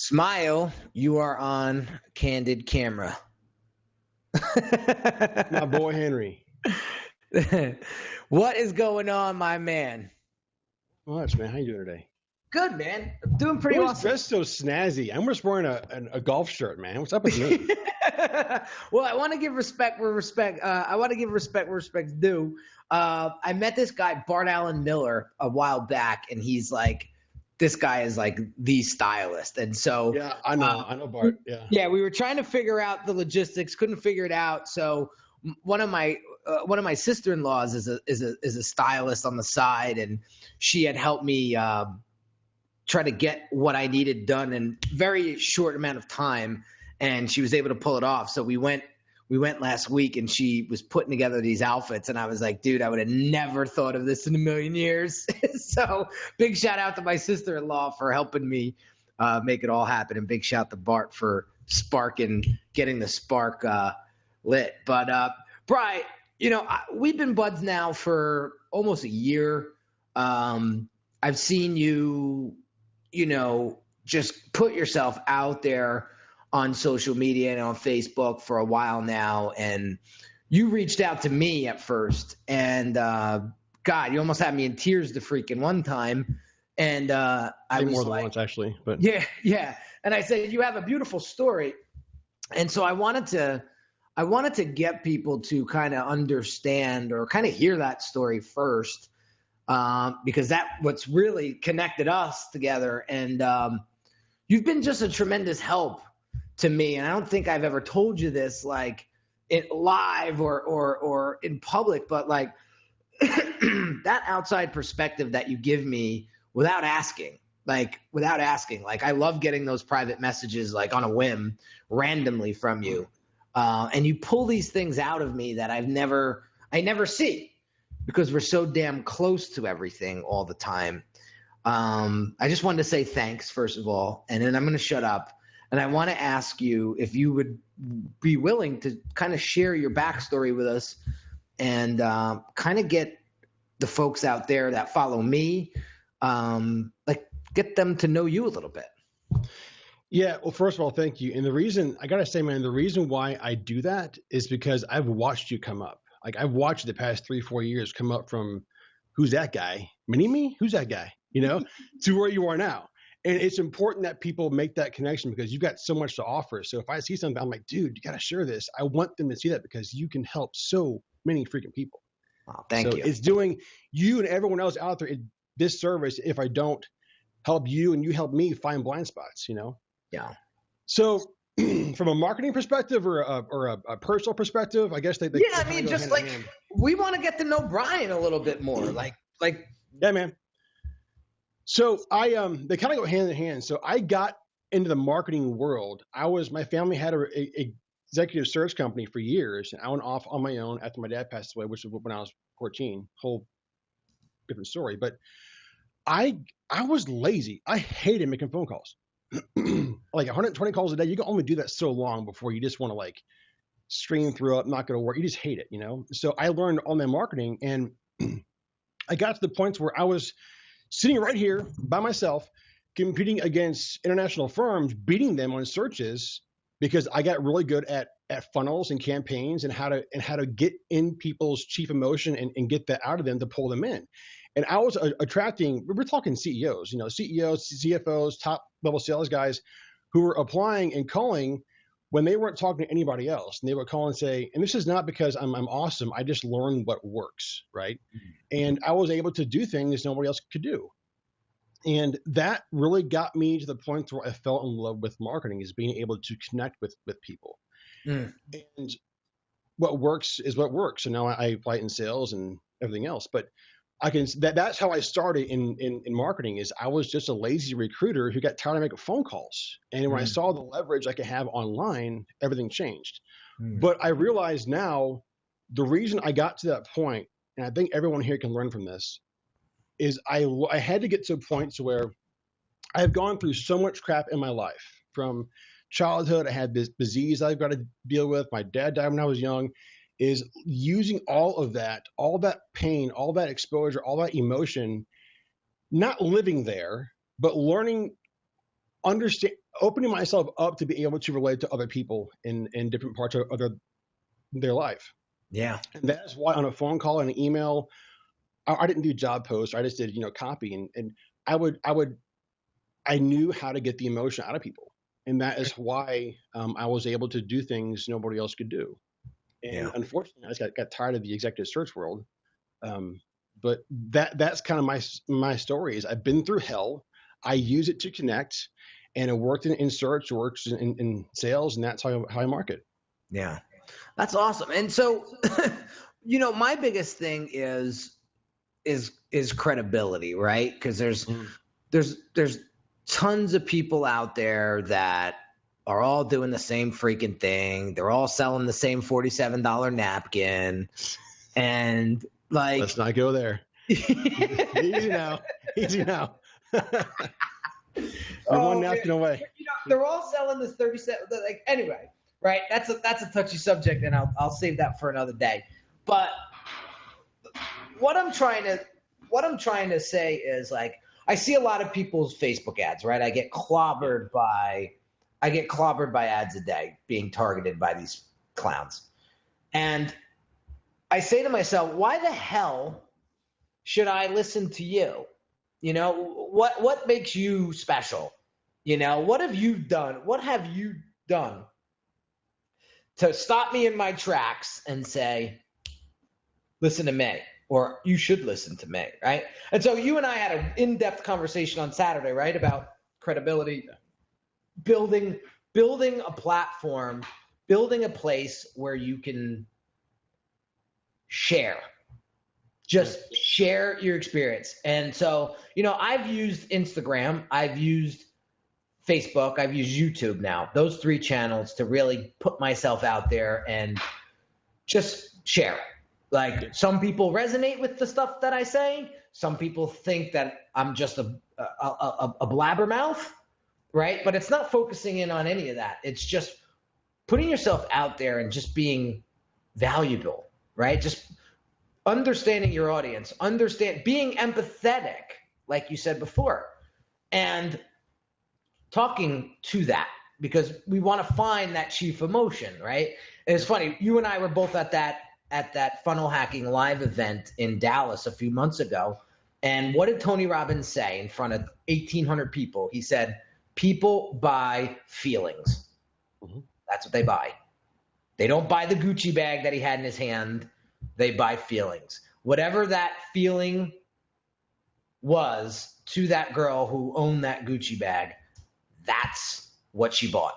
Smile, you are on candid camera. My boy Henry. What is going on, my man? Much, man. How you doing today? Good, man. I'm doing pretty You're awesome. dressed so snazzy. I'm just wearing a golf shirt, man. What's up with me? Well, I want to give respect where respect. I want to give respect where respect's due. I met this guy, Bart Allen Miller, a while back, and he's like, this guy is like the stylist, and so Yeah, I know Bart. Yeah. we were trying to figure out the logistics, couldn't figure it out. So one of my sister-in-laws is a stylist on the side, and she had helped me try to get what I needed done in very short amount of time, and she was able to pull it off. So we went last week, and she was putting together these outfits, and I was like, dude, I would have never thought of this in a million years. So big shout out to my sister-in-law for helping me make it all happen, and big shout to Bart for getting the spark lit. But Bri, we've been buds now for almost a year. I've seen you, just put yourself out there on social media and on Facebook for a while now, and you reached out to me at first, and God, you almost had me in tears the freaking one time, and I was more than like, once actually, but yeah, and I said you have a beautiful story, and so I wanted to get people to kind of understand or kind of hear that story first, because that's what's really connected us together, and you've been just a tremendous help to me, and I don't think I've ever told you this like it live or in public, but like that outside perspective that you give me without asking. Like I love getting those private messages like on a whim randomly from you, and you pull these things out of me that I never see because we're so damn close to everything all the time. I just wanted to say thanks first of all, and then I'm going to shut up. And I want to ask you if you would be willing to kind of share your backstory with us and kind of get the folks out there that follow me, get them to know you a little bit. Yeah, well, first of all, thank you. And the reason I gotta say, man, the reason why I do that is because I've watched you come up. Like I've watched the past 3-4 years come up from who's that guy? Mini-me? Who's that guy? To where you are now. And it's important that people make that connection because you've got so much to offer. So if I see something, I'm like, dude, you got to share this. I want them to see that because you can help so many freaking people. Oh, thank you. It's doing you and everyone else out there this service if I don't help you and you help me find blind spots, Yeah. So from a marketing perspective or a personal perspective, I guess they yeah, I mean, just like we want to get to know Brian a little bit more. Like yeah, man. So they kind of go hand in hand. So I got into the marketing world. My family had a executive search company for years, and I went off on my own after my dad passed away, which was when I was 14. Whole different story. But I was lazy. I hated making phone calls. Like 120 calls a day. You can only do that so long before you just want to like scream through it, not going to work. You just hate it, So I learned online marketing, and I got to the point where I was sitting right here by myself, competing against international firms, beating them on searches because I got really good at funnels and campaigns and how to get in people's chief emotion and get that out of them to pull them in. And I was attracting, we're talking CEOs, CEOs, CFOs, top level sales guys who were applying and calling when they weren't talking to anybody else. And they would call and say, and this is not because I'm awesome. I just learned what works, right? Mm-hmm. And I was able to do things nobody else could do. And that really got me to the point where I fell in love with marketing, is being able to connect with people. Mm. And what works is what works. So now I fight in sales and everything else. But that's how I started in marketing. Is I was just a lazy recruiter who got tired of making phone calls. And when I saw the leverage I could have online, everything changed. But I realize now the reason I got to that point, and I think everyone here can learn from this, is I had to get to a point to where I've gone through so much crap in my life. From childhood, I had this disease I've got to deal with. My dad died when I was young. Is using all that pain, all that exposure, all that emotion, not living there, but learning opening myself up to be able to relate to other people in different parts of their life. Yeah. And that's why on a phone call and an email, I didn't do job posts. I just did, copy. And I knew how to get the emotion out of people. And that is why I was able to do things nobody else could do. And unfortunately, I just got tired of the executive search world. But that's kind of my story is I've been through hell. I use it to connect, and it worked in search, works in sales, and that's how I market. Yeah, that's awesome. And so, my biggest thing is credibility, right? Because there's tons of people out there that are all doing the same freaking thing. They're all selling the same $47 napkin, and like, let's not go there. Easy now. One napkin away. They're all selling this 37. Like, anyway, right? That's a touchy subject, and I'll save that for another day. But what I'm trying to say is, like, I see a lot of people's Facebook ads, right? I get clobbered by ads a day being targeted by these clowns, and I say to myself, why the hell should I listen to you? What makes you special? What have you done? What have you done to stop me in my tracks and say, listen to me, or you should listen to me, right? And so you and I had an in-depth conversation on Saturday, right, about credibility, building a platform, building a place where you can share your experience. And so, I've used Instagram, I've used Facebook, I've used YouTube now, those 3 channels to really put myself out there and just share. Like, some people resonate with the stuff that I say. Some people think that I'm just a blabbermouth, right? But it's not focusing in on any of that. It's just putting yourself out there and just being valuable, right? Just understanding your audience, being empathetic, like you said before, and talking to that, because we want to find that chief emotion, right? And it's funny, you and I were both at that funnel hacking live event in Dallas a few months ago. And what did Tony Robbins say in front of 1,800 people? He said, people buy feelings. Mm-hmm. That's what they buy. They don't buy the Gucci bag that he had in his hand. They buy feelings. Whatever that feeling was to that girl who owned that Gucci bag, that's what she bought.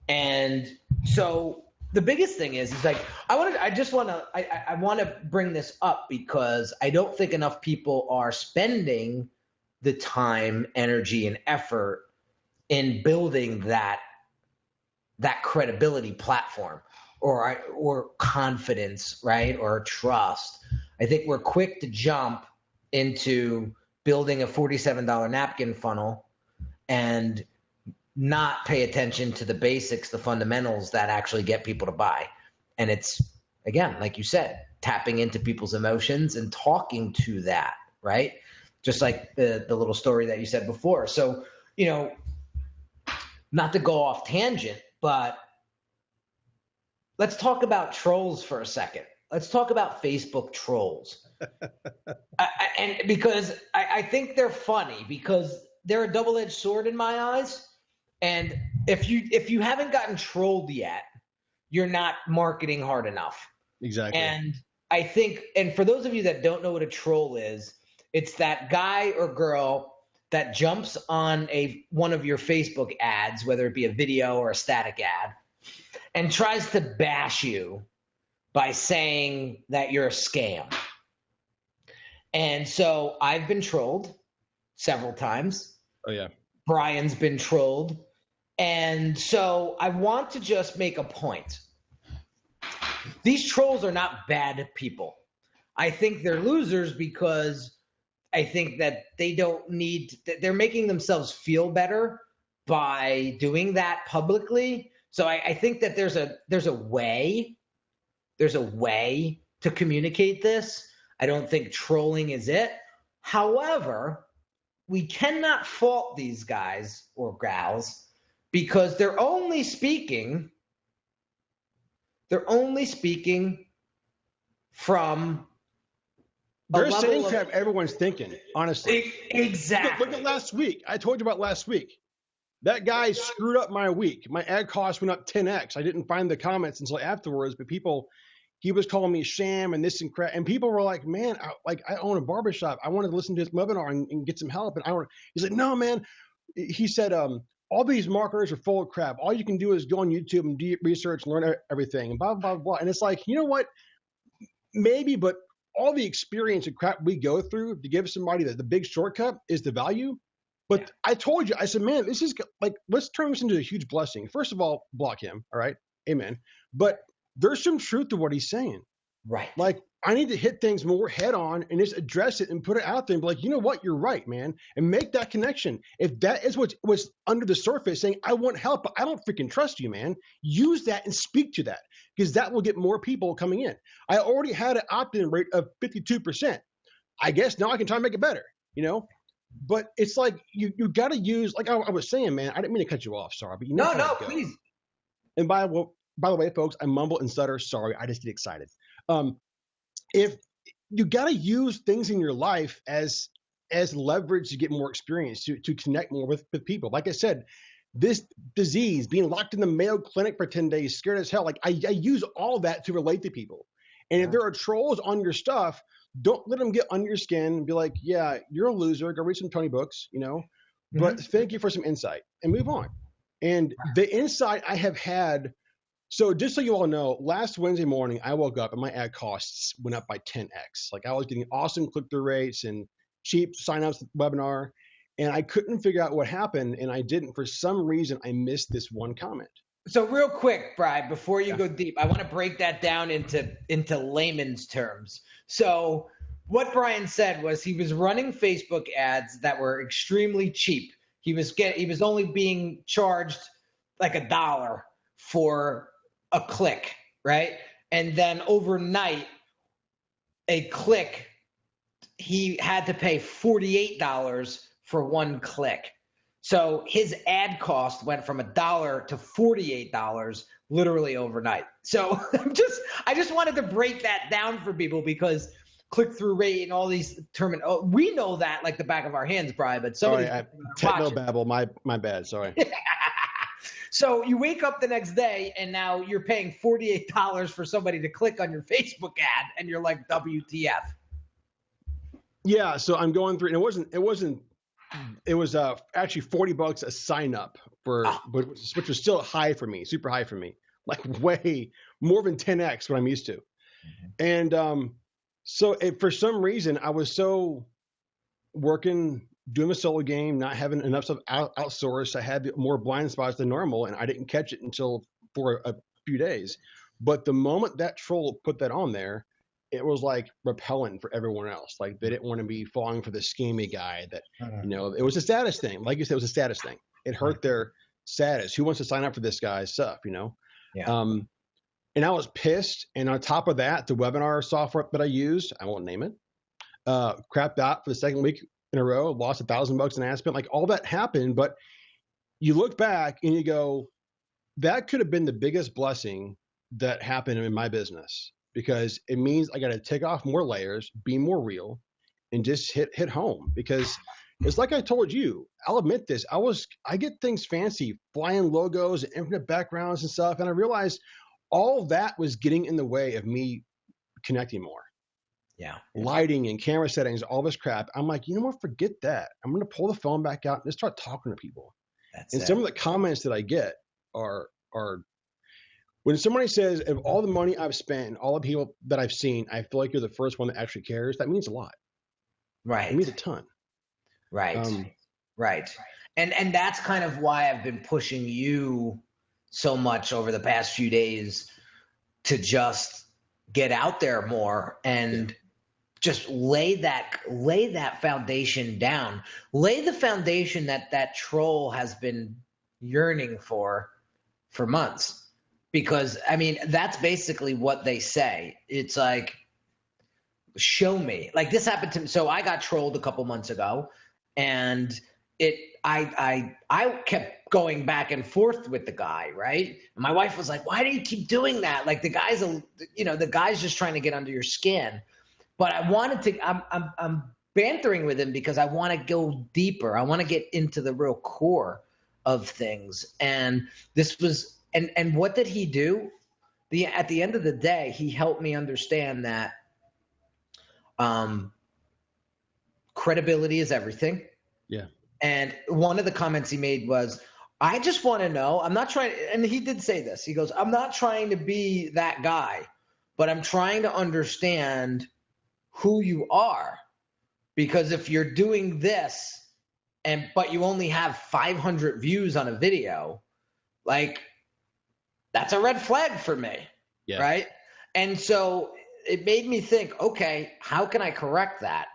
And so the biggest thing is like, I want to bring this up because I don't think enough people are spending the time, energy, and effort in building that credibility platform or confidence, right? Or trust. I think we're quick to jump into building a $47 napkin funnel and not pay attention to the basics, the fundamentals that actually get people to buy. And it's, again, like you said, tapping into people's emotions and talking to that, right? Just like the little story that you said before. So, not to go off tangent, but let's talk about trolls for a second. Let's talk about Facebook trolls. And because I think they're funny because they're a double-edged sword in my eyes. And if you haven't gotten trolled yet, you're not marketing hard enough. Exactly. And I think, and for those of you that don't know what a troll is, it's that guy or girl that jumps on one of your Facebook ads, whether it be a video or a static ad, and tries to bash you by saying that you're a scam. And so I've been trolled several times. Oh, yeah. Brian's been trolled. And so I want to just make a point. These trolls are not bad people. I think they're losers because I think that they're making themselves feel better by doing that publicly. So I think that there's a way to communicate this. I don't think trolling is it. However, we cannot fault these guys or gals because they're only speaking from they're saying crap everyone's thinking, honestly. Exactly. Look at last week. I told you about last week. That guy screwed up my week. My ad cost went up 10x. I didn't find the comments until afterwards, but he was calling me sham and this and crap. And people were like, man, I own a barbershop. I wanted to listen to his webinar and get some help. And he's like, no, man. He said, all these marketers are full of crap. All you can do is go on YouTube and do research and learn everything and blah, blah, blah. And it's like, you know what? Maybe, but all the experience and crap we go through to give somebody the big shortcut is the value. But yeah. I told you, I said, man, this is like, let's turn this into a huge blessing. First of all, block him. All right. Amen. But there's some truth to what he's saying. Right. Like, I need to hit things more head on and just address it and put it out there and be like, you know what? You're right, man. And make that connection. If that is what was under the surface saying, I want help, but I don't freaking trust you, man. Use that and speak to that because that will get more people coming in. I already had an opt-in rate of 52%. I guess now I can try and make it better, you know? But it's like, you got to use, like I was saying, man, I didn't mean to cut you off. Sorry, but you know. No, please. And by the way, folks, I mumble and stutter. Sorry. I just get excited. If you got to use things in your life as leverage to get more experience, to connect more with people. Like I said, this disease, being locked in the Mayo Clinic for 10 days, scared as hell. Like I use all that to relate to people. And if there are trolls on your stuff, don't let them get under your skin and be like, yeah, you're a loser. Go read some Tony books, you know, but thank you for some insight and move on. And the insight I have had. So just so you all know, last Wednesday morning, I woke up and my ad costs went up by 10x. Like I was getting awesome click-through rates and cheap sign-ups to the webinar, and I couldn't figure out what happened, and I didn't. For some reason, I missed this one comment. So real quick, Brian, before you go deep, I want to break that down into layman's terms. So what Brian said was he was running Facebook ads that were extremely cheap. He was only being charged like $1 for a click, right? And then overnight, a click, he had to pay $48 for one click. So his ad cost went from $1 to $48 literally overnight. So I just wanted to break that down for people because click-through rate and all these we know that like the back of our hands, Brian, but somebody techno-babble, my bad, sorry. So you wake up the next day and now you're paying $48 for somebody to click on your Facebook ad and you're like, WTF. Yeah. So I'm going through, and it was actually $40 a sign up which was still high for me, super high for me, like way more than 10x what I'm used to. And so for some reason I was so doing a solo game, not having enough stuff outsourced. I had more blind spots than normal, and I didn't catch it until for a few days. But the moment that troll put that on there, it was like repellent for everyone else. Like they didn't want to be falling for the scammy guy that, you know, it was a status thing. Like you said, it was a status thing. It hurt their status. Who wants to sign up for this guy's stuff, you know? Yeah. And I was pissed. And on top of that, the webinar software that I used, I won't name it, crapped out for the second week in a row, lost $1,000 in ad spend. Like all that happened, but you look back and you go, that could have been the biggest blessing that happened in my business because it means I got to take off more layers, be more real, and just hit home. Because it's like I told you, I'll admit this, I get things fancy, flying logos and infinite backgrounds and stuff, and I realized all that was getting in the way of me connecting more. Yeah. Lighting and camera settings, all this crap. I'm like, you know what? Forget that. I'm going to pull the phone back out and just start talking to people. Some of the comments that I get are when somebody says, of all the money I've spent, all the people that I've seen, I feel like you're the first one that actually cares. That means a lot. Right. It means a ton. Right. Right. And that's kind of why I've been pushing you so much over the past few days to just get out there more and just lay that foundation down. Lay the foundation that troll has been yearning for months. Because, I mean, that's basically what they say. It's like, show me. Like this happened to me. So I got trolled a couple months ago. And I kept going back and forth with the guy, right? And my wife was like, why do you keep doing that? Like the guy's just trying to get under your skin. But I wanted to, I'm bantering with him because I want to go deeper. I want to get into the real core of things. And this was, and what did he do? At the end of the day, he helped me understand that credibility is everything. Yeah. And one of the comments he made was, I just want to know, I'm not trying, and he did say this. He goes, I'm not trying to be that guy, but I'm trying to understand who you are. Because if you're doing this but you only have 500 views on a video, like that's a red flag for me. Yeah. Right. And so it made me think, okay, how can I correct that?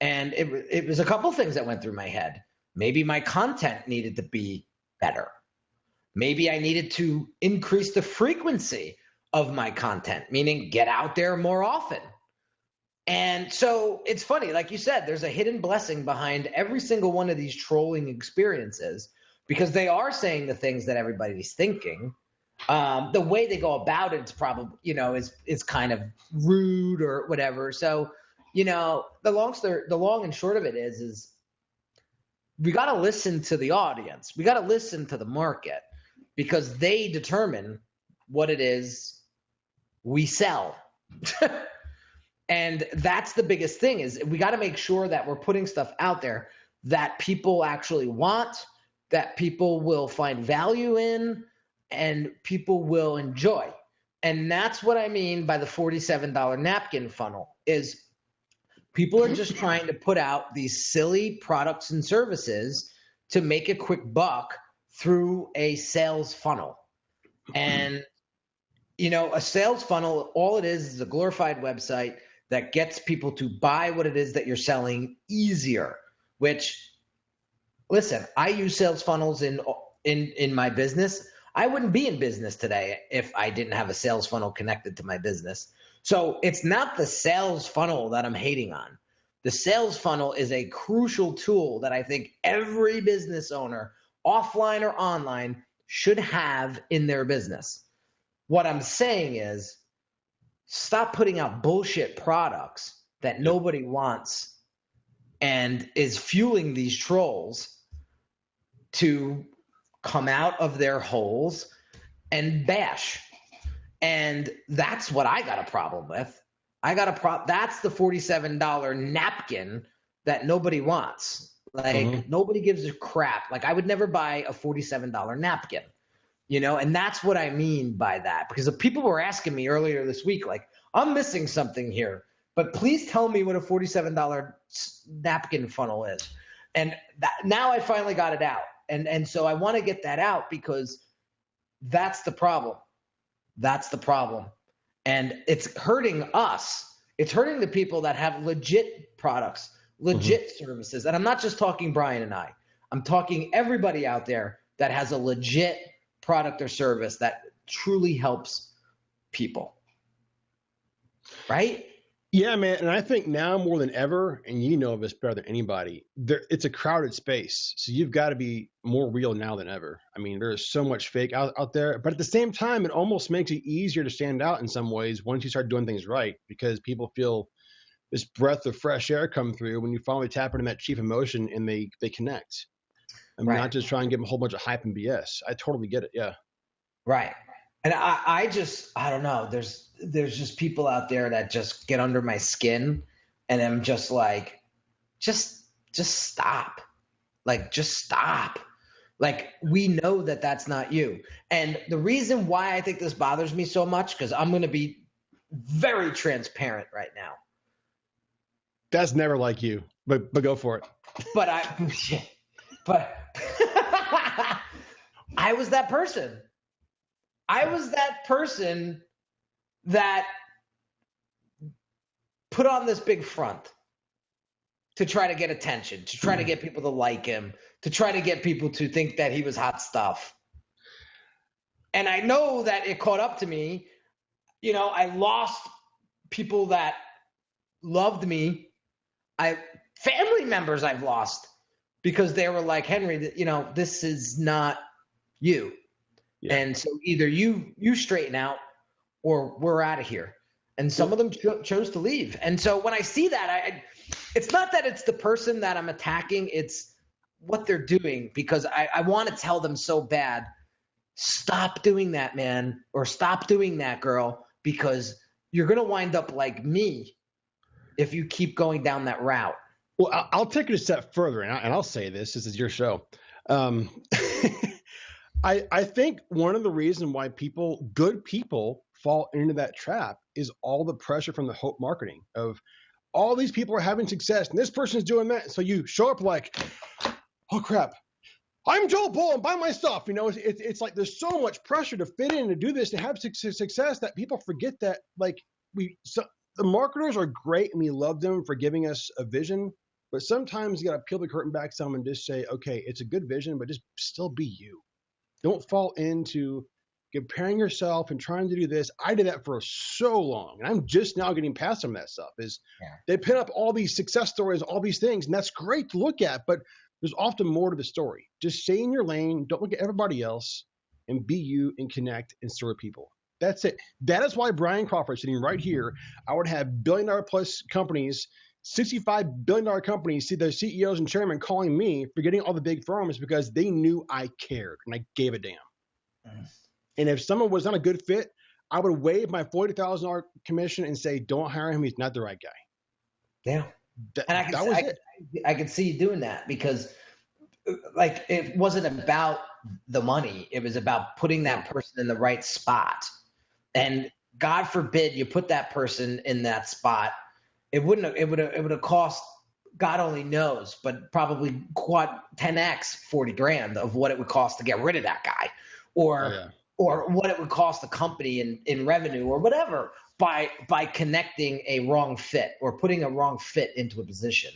And it was a couple things that went through my head. Maybe my content needed to be better. Maybe I needed to increase the frequency of my content, meaning get out there more often. And so it's funny, like you said, there's a hidden blessing behind every single one of these trolling experiences because they are saying the things that everybody's thinking. The way they go about it's probably, is kind of rude or whatever. So, the long and short of it is we got to listen to the audience. We got to listen to the market because they determine what it is we sell. And that's the biggest thing is we got to make sure that we're putting stuff out there that people actually want, that people will find value in, and people will enjoy. And that's what I mean by the $47 napkin funnel is people are just trying to put out these silly products and services to make a quick buck through a sales funnel. And, a sales funnel, all it is a glorified website that gets people to buy what it is that you're selling easier, which, listen, I use sales funnels in my business. I wouldn't be in business today if I didn't have a sales funnel connected to my business. So it's not the sales funnel that I'm hating on. The sales funnel is a crucial tool that I think every business owner, offline or online, should have in their business. What I'm saying is stop putting out bullshit products that nobody wants and is fueling these trolls to come out of their holes and bash. And that's what I got a problem with. That's the $47 napkin that nobody wants. Like nobody gives a crap. Like I would never buy a $47 napkin, and that's what I mean by that. Because the people were asking me earlier this week, like, I'm missing something here, but please tell me what a $47 napkin funnel is. And now I finally got it out. And so I want to get that out because that's the problem. That's the problem. And it's hurting us. It's hurting the people that have legit products, legit services. And I'm not just talking Brian and I. I'm talking everybody out there that has a legit product or service that truly helps people. Right? Yeah, man. And I think now more than ever, and you know this better than anybody, it's a crowded space. So you've got to be more real now than ever. I mean, there's so much fake out there. But at the same time, it almost makes it easier to stand out in some ways once you start doing things right because people feel this breath of fresh air come through when you finally tap into that chief emotion and they connect. I'm not just trying to give them a whole bunch of hype and BS. I totally get it. Yeah. Right. And I don't know. There's just people out there that just get under my skin and I'm just like, just stop. Like, just stop. Like, we know that that's not you. And the reason why I think this bothers me so much, because I'm going to be very transparent right now. That's never like you, but go for it. But I was that person. I was that person that put on this big front to try to get attention, to try to get people to like him, to try to get people to think that he was hot stuff. And I know that it caught up to me. I lost people that loved me. Family members I've lost because they were like, Henry, this is not you. Yeah. And so either you straighten out or we're out of here. And some of them chose to leave. And so when I see that, it's not that it's the person that I'm attacking, it's what they're doing, because I want to tell them so bad, stop doing that, man, or stop doing that, girl, because you're going to wind up like me if you keep going down that route. Well, I'll take it a step further, and I'll say this is your show. I think one of the reasons why good people fall into that trap is all the pressure from the hope marketing of all these people are having success and this person's doing that. So you show up like, oh crap, I'm Joel Bull and buy my stuff. It's like there's so much pressure to fit in, to do this, to have success, that people forget that the marketers are great and we love them for giving us a vision. But sometimes you got to peel the curtain back some and just say, okay, it's a good vision, but just still be you. Don't fall into comparing yourself and trying to do this. I did that for so long, and I'm just now getting past some of that stuff. They pin up all these success stories, all these things, and that's great to look at, but there's often more to the story. Just stay in your lane, don't look at everybody else, and be you and connect and serve people. That's it. That is why Brian Crawford sitting right here, I would have billion-dollar-plus companies, $65 billion companies, see their CEOs and chairmen calling me, forgetting all the big firms, because they knew I cared and I gave a damn. And if someone was not a good fit, I would waive my $40,000 commission and say, don't hire him. He's not the right guy. Yeah. I could see you doing that, because it wasn't about the money. It was about putting that person in the right spot. And God forbid you put that person in that spot. It would have cost, God only knows, but probably 10x 40 grand of what it would cost to get rid of that guy, or what it would cost the company in revenue or whatever by connecting a wrong fit or putting a wrong fit into a position.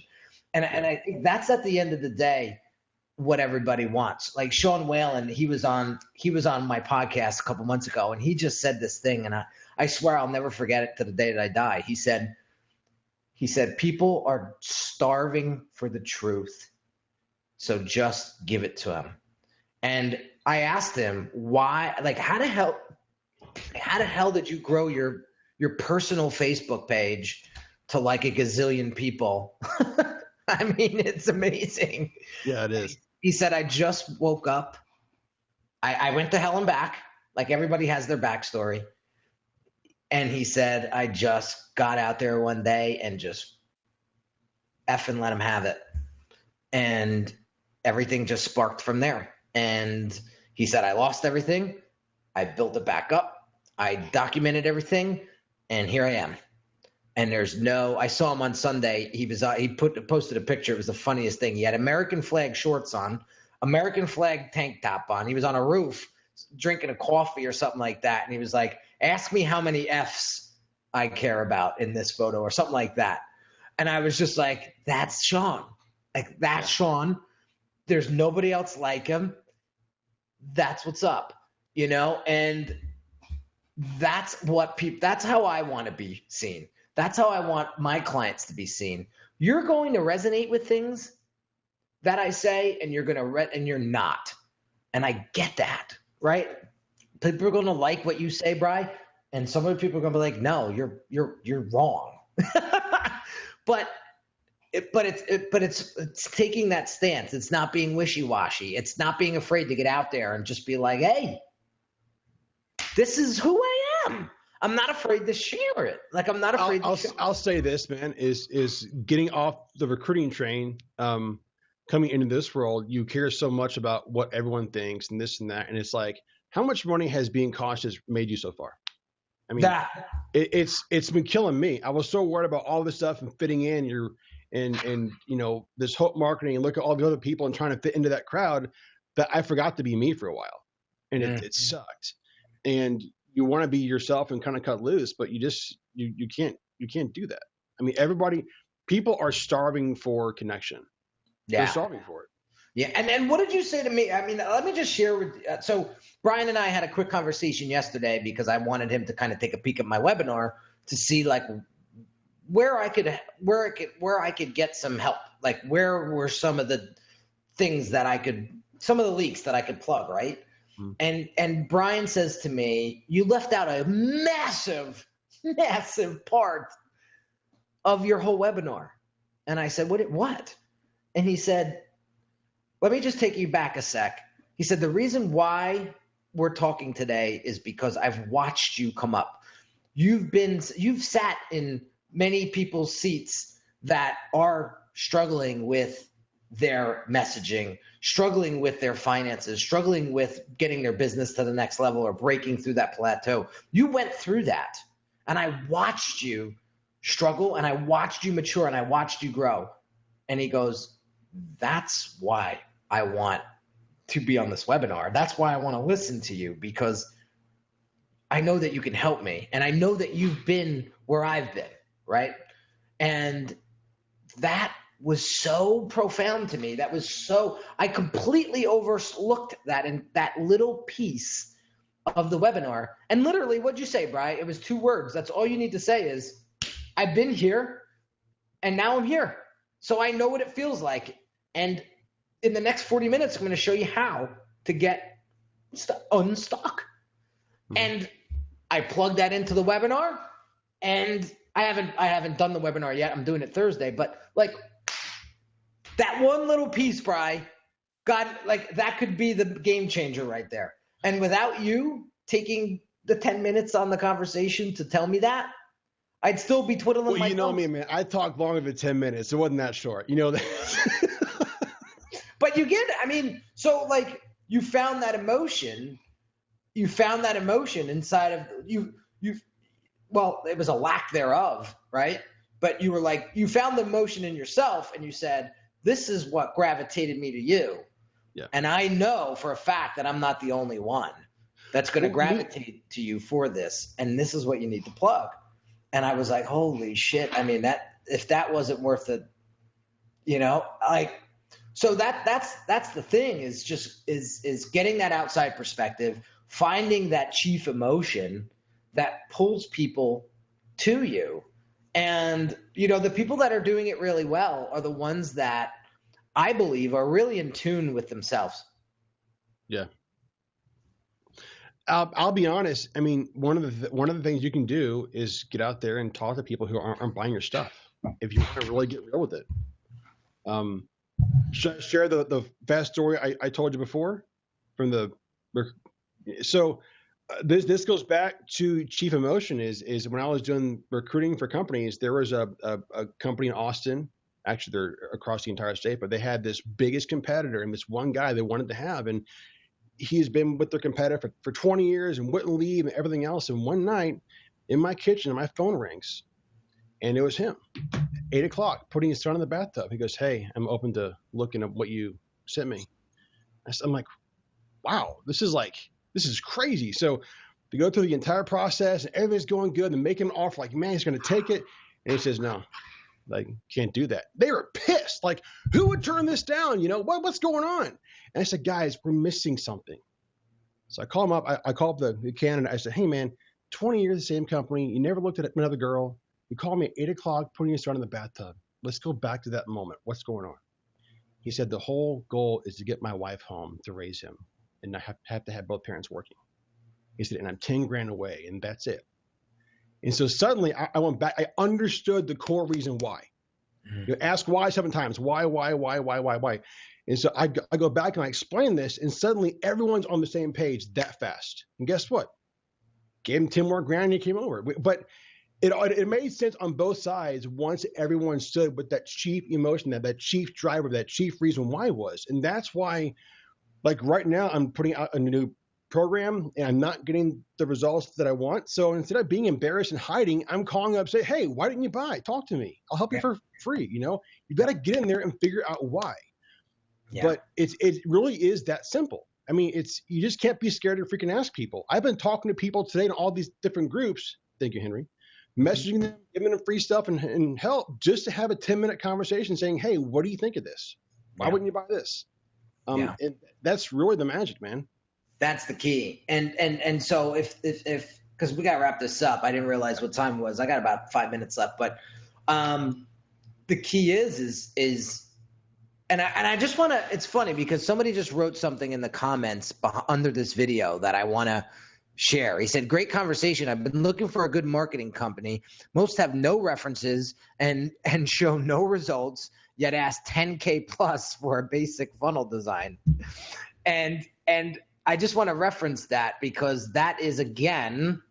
And I think that's at the end of the day what everybody wants. Like Sean Whalen, he was on my podcast a couple months ago, and he just said this thing, and I swear I'll never forget it to the day that I die. He said, people are starving for the truth, so just give it to them. And I asked him why, how the hell did you grow your personal Facebook page to like a gazillion people? I mean, it's amazing. Yeah, it is. He said, I just woke up. I went to hell and back. Like everybody has their backstory. And he said, I just got out there one day and just effing let him have it. And everything just sparked from there. And he said, I lost everything. I built it back up. I documented everything. And here I am. And I saw him on Sunday. He posted a picture. It was the funniest thing. He had American flag shorts on, American flag tank top on. He was on a roof drinking a coffee or something like that. And he was like, ask me how many F's I care about in this photo or something like that. And I was just like, that's Sean. That's Sean. There's nobody else like him. That's what's up, and that's how I want to be seen. That's how I want my clients to be seen. You're going to resonate with things that I say, and and you're not. And I get that, right? People are going to like what you say, Bri, and some other people are going to be like, no, you're wrong. But it's taking that stance. It's not being wishy-washy. It's not being afraid to get out there and just be like, hey, this is who I am. I'm not afraid to share it. I'm not afraid I'll say this, man, is getting off the recruiting train, coming into this world, you care so much about what everyone thinks and this and that. And it's like, how much money has being cautious made you so far? I mean, it's been killing me. I was so worried about all this stuff and fitting in and this hope marketing and look at all the other people and trying to fit into that crowd that I forgot to be me for a while. And it sucked. And you want to be yourself and kind of cut loose, but you can't do that. I mean, people are starving for connection. Yeah. They're starving for it. Yeah. And what did you say to me? I mean, let me just share with so Brian and I had a quick conversation yesterday because I wanted him to kind of take a peek at my webinar to see where I could get some help. Where were some of the things some of the leaks that I could plug, right? And Brian says to me, you left out a massive part of your whole webinar. And I said, what? And he said, let me just take you back a sec. He said, the reason why we're talking today is because I've watched you come up. You've sat in many people's seats that are struggling with their messaging, struggling with their finances, struggling with getting their business to the next level or breaking through that plateau. You went through that, and I watched you struggle, and I watched you mature, and I watched you grow. And he goes, that's why I want to be on this webinar. That's why I want to listen to you, because I know that you can help me, and I know that you've been where I've been, right? And that was so profound to me. I completely overlooked that in that little piece of the webinar. And literally, what'd you say, Brian? It was 2 words. That's all you need to say is, I've been here, and now I'm here. So I know what it feels like. And in the next 40 minutes, I'm going to show you how to get unstuck. And I plugged that into the webinar, and I haven't done the webinar yet. I'm doing it Thursday, but like that one little piece, Bri, God, like that could be the game changer right there. And without you taking the 10 minutes on the conversation to tell me that, I'd still be twiddling my thumbs. You know me, man. I talked longer than 10 minutes. It wasn't that short. You know that. But so like you found that emotion inside of you. Well, it was a lack thereof, right? But you were like, you found the emotion in yourself, and you said, this is what gravitated me to you. Yeah. And I know for a fact that I'm not the only one that's going to gravitate to you for this. And this is what you need to plug. And I was like, holy shit. I mean, if that wasn't worth it, so that's the thing is getting that outside perspective, finding that chief emotion that pulls people to you. And, the people that are doing it really well are the ones that I believe are really in tune with themselves. Yeah. I'll be honest. I mean, one of the things you can do is get out there and talk to people who aren't buying your stuff. If you want to really get real with it. Should I share the fast story I told you before from this goes back to chief emotion is when I was doing recruiting for companies, there was a company in Austin, actually they're across the entire state, but they had this biggest competitor and this one guy they wanted to have. And he's been with their competitor for 20 years and wouldn't leave and everything else. And one night in my kitchen, my phone rings and it was him, 8 o'clock, putting his son in the bathtub. He goes, hey, I'm open to looking at what you sent me. I'm like, wow, this is crazy. So they go through the entire process and everything's going good and make him an offer like, man, he's going to take it. And he says, no, like, can't do that. They were pissed. Like, who would turn this down? What's going on? And I said, guys, we're missing something. So I call him up. I call up the candidate. I said, hey, man, 20 years, the same company. You never looked at another girl. You called me at 8 o'clock, putting your son in the bathtub. Let's go back to that moment. What's going on? He said, the whole goal is to get my wife home to raise him and not have to have both parents working. He said, and I'm 10 grand away, and that's it. And so suddenly I went back. I understood the core reason why. Mm-hmm. Ask why 7 times. Why? And so I go back and I explain this, and suddenly everyone's on the same page that fast. And guess what? Gave him 10 more grand and he came over. But it made sense on both sides once everyone stood with that chief emotion, that chief driver, that chief reason why was. And that's why, like right now, I'm putting out a new program and I'm not getting the results that I want. So instead of being embarrassed and hiding, I'm calling up, say, hey, why didn't you buy? Talk to me. I'll help you for free. You got to get in there and figure out why. Yeah. But it really is that simple. I mean, you just can't be scared to freaking ask people. I've been talking to people today in all these different groups. Thank you, Henry. Messaging them, giving them free stuff and help just to have a 10-minute conversation saying, hey, what do you think of this? Why wouldn't you buy this? And that's really the magic, man. That's the key. And so if because we got to wrap this up, I didn't realize what time it was. I got about 5 minutes left, but the key is And I just want to, it's funny because somebody just wrote something in the comments under this video that I want to share. He said, great conversation. I've been looking for a good marketing company. Most have no references and show no results, yet ask 10K plus for a basic funnel design. And I just want to reference that because that is again,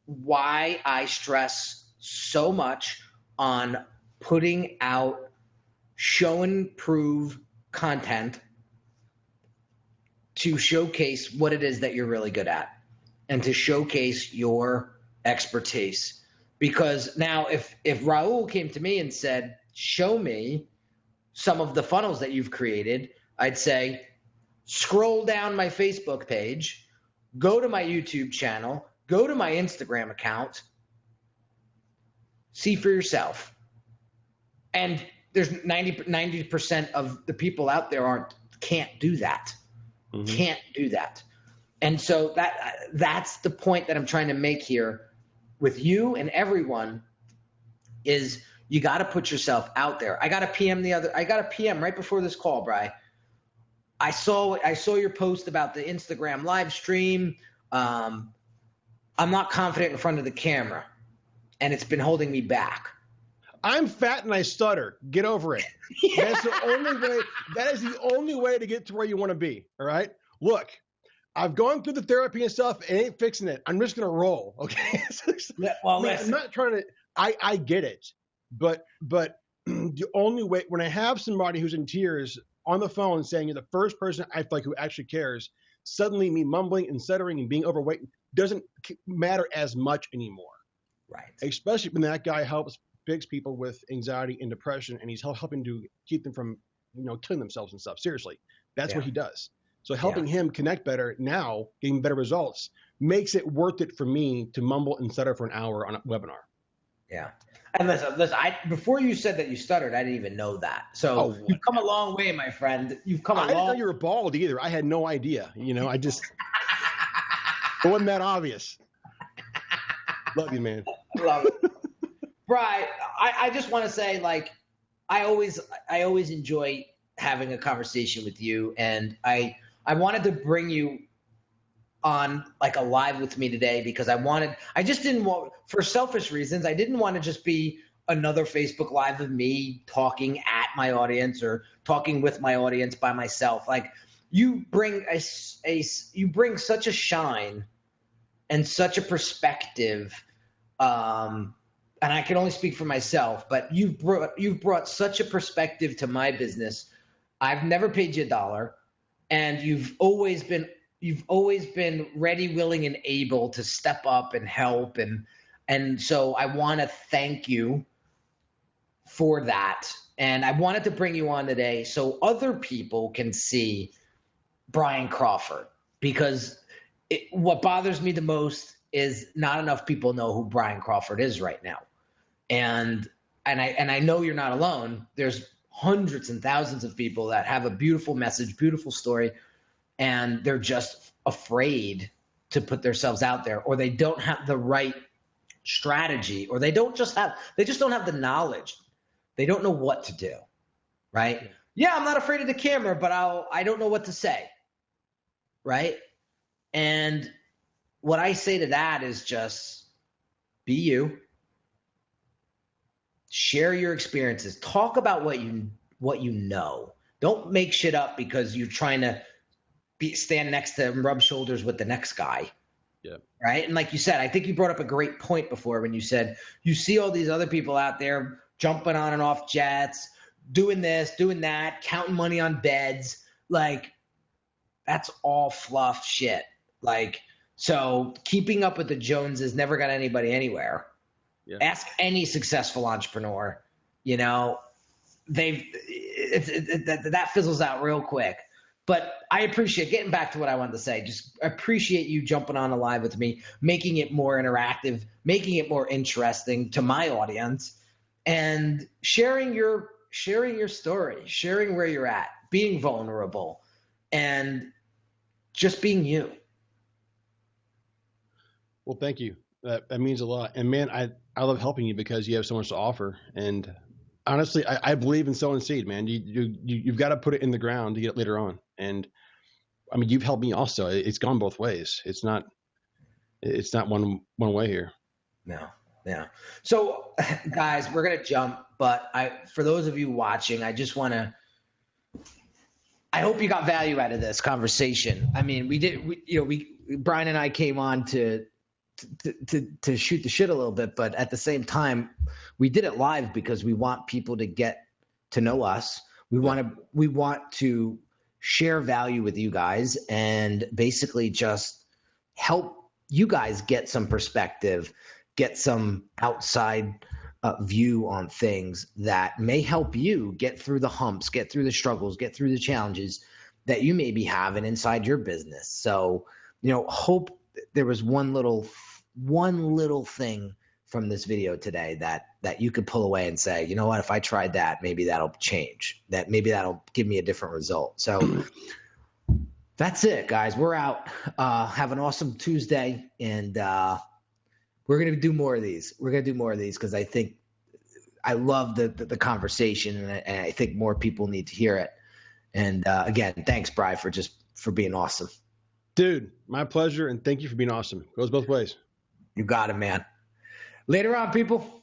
why I stress so much on putting out show and prove content to showcase what it is that you're really good at and to showcase your expertise. Because now if Raul came to me and said, show me some of the funnels that you've created, I'd say, scroll down my Facebook page, go to my YouTube channel, go to my Instagram account, see for yourself. And there's 90% of the people out there can't do that. Mm-hmm. Can't do that. And so that's the point that I'm trying to make here with you and everyone is you got to put yourself out there. I got a PM right before this call, Bri. I saw your post about the Instagram live stream. I'm not confident in front of the camera, and it's been holding me back. I'm fat and I stutter. Get over it. Yeah. That's the only way. That is the only way to get to where you want to be. All right. Look, I've gone through the therapy and stuff. It ain't fixing it. I'm just gonna roll. Okay. Well, I'm not trying to. I get it, but the only way when I have somebody who's in tears on the phone saying you're the first person I feel like who actually cares, suddenly me mumbling and stuttering and being overweight doesn't matter as much anymore. Right. Especially when that guy helps fix people with anxiety and depression, and he's helping to keep them from, killing themselves and stuff. Seriously, that's what he does. So helping him connect better now, getting better results, makes it worth it for me to mumble and stutter for an hour on a webinar. Yeah. And listen, before you said that you stuttered, I didn't even know that. So you've come a long way, my friend. You've come a long way. I didn't know you were bald either. I had no idea. I just, it wasn't that obvious. Love you, man. Love it. Bri, I just want to say, I always enjoy having a conversation with you, and I wanted to bring you on a live with me today because I just didn't want, for selfish reasons, I didn't want to just be another Facebook Live of me talking at my audience or talking with my audience by myself. You bring you bring such a shine and such a perspective, and I can only speak for myself, but you've brought such a perspective to my business. I've never paid you $1, and you've always been ready, willing, and able to step up and help, and so I want to thank you for that. And I wanted to bring you on today so other people can see Brian Crawford, because what bothers me the most is not enough people know who Brian Crawford is right now. And I know you're not alone. There's hundreds and thousands of people that have a beautiful message, beautiful story, and they're just afraid to put themselves out there, or they don't have the right strategy, or they just don't have the knowledge. They don't know what to do, right? Yeah, I'm not afraid of the camera, but I don't know what to say, right? And what I say to that is just be you. Share your experiences. Talk about what you know. Don't make shit up because you're trying to stand next to and rub shoulders with the next guy. Yeah. Right. And like you said, I think you brought up a great point before when you said you see all these other people out there jumping on and off jets, doing this, doing that, counting money on beds. That's all fluff shit. So keeping up with the Joneses never got anybody anywhere. Yeah. Ask any successful entrepreneur, that fizzles out real quick. But I appreciate, getting back to what I wanted to say, just appreciate you jumping on a live with me, making it more interactive, making it more interesting to my audience, and sharing your story, sharing where you're at, being vulnerable, and just being you. Well, thank you. That means a lot. And man, I love helping you because you have so much to offer. And honestly, I believe in sowing seed, man. You've got to put it in the ground to get it later on. And I mean, you've helped me also. It's gone both ways. It's not one way here. No. Yeah. So guys, we're going to jump, but for those of you watching, I hope you got value out of this conversation. I mean, Brian and I came on to shoot the shit a little bit, but at the same time, we did it live because we want people to get to know us. We want to share value with you guys and basically just help you guys get some perspective, get some outside view on things that may help you get through the humps, get through the struggles, get through the challenges that you may be having inside your business. So, hope there was one little thing from this video today that you could pull away and say, you know what, if I tried that, maybe that'll change, that maybe that'll give me a different result. So that's it, guys. We're out. Have an awesome Tuesday, and we're going to do more of these. We're going to do more of these because I love the conversation, and I think more people need to hear it. And again, thanks, Bri, for being awesome. Dude, my pleasure, and thank you for being awesome. Goes both ways. You got it, man. Later on, people.